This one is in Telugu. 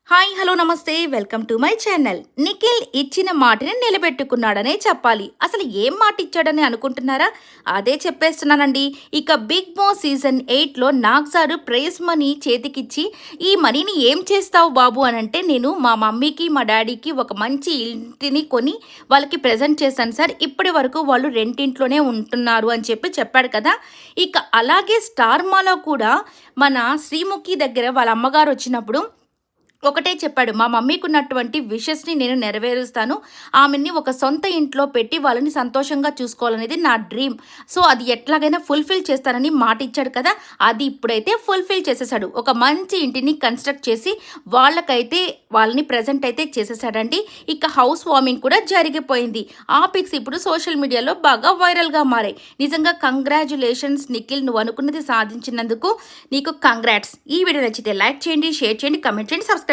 హాయ్ హలో నమస్తే welcome to my channel. Nikhil ఇచ్చిన మాటని నిలబెట్టుకున్నాడనే చెప్పాలి. అసలు ఏం మాట ఇచ్చాడని అనుకుంటున్నారా? అదే చెప్పేస్తున్నానండి. ఇక బిగ్ బాస్ సీజన్ 8లో నాగ్ సారు ప్రైజ్ మనీ చేతికిచ్చి ఈ మనీని ఏం చేస్తావు బాబు అని అంటే, నేను మా మమ్మీకి మా డాడీకి ఒక మంచి ఇంటిని కొని వాళ్ళకి ప్రజెంట్ చేశాను సార్, ఇప్పటి వరకు వాళ్ళు రెంటింట్లోనే ఉంటున్నారు అని చెప్పాడు కదా. ఇక అలాగే స్టార్ మాలో కూడా మన శ్రీముఖి దగ్గర వాళ్ళ అమ్మగారు వచ్చినప్పుడు ఒకటే చెప్పాడు. మా మమ్మీకున్నటువంటి విషెస్‌ని నేను నెరవేరుస్తాను. ఆమెని ఒక సొంత ఇంట్లో పెట్టి వాళ్ళని సంతోషంగా చూసుకోవాలనేది నా డ్రీమ్. సో, అది ఎట్లాగైనా ఫుల్‌ఫిల్ చేస్తానని మాటిచ్చాడు కదా! అది ఇప్పుడైతే ఫుల్‌ఫిల్ చేసేసాడు. ఒక మంచి ఇంటిని కన్‌స్ట్రక్ట్ చేసి వాళ్ళని ప్రెజెంట్ అయితే చేసేసాడండి. ఇక హౌస్ వార్మింగ్ కూడా జరిగిపోయింది. ఆ పిక్స్ ఇప్పుడు సోషల్ మీడియాలో బాగా వైరల్‌గా మారాయి. నిజంగా కంగ్రాచ్యులేషన్స్ నిఖిల్, నువ్వు అనుకున్నది సాధించినందుకు నీకు కంగ్రాట్స్. ఈ వీడియో నచ్చితే లైక్ చేయండి, షేర్ చేయండి, కామెంట్ చేయండి, సబ్స్క్రైబ్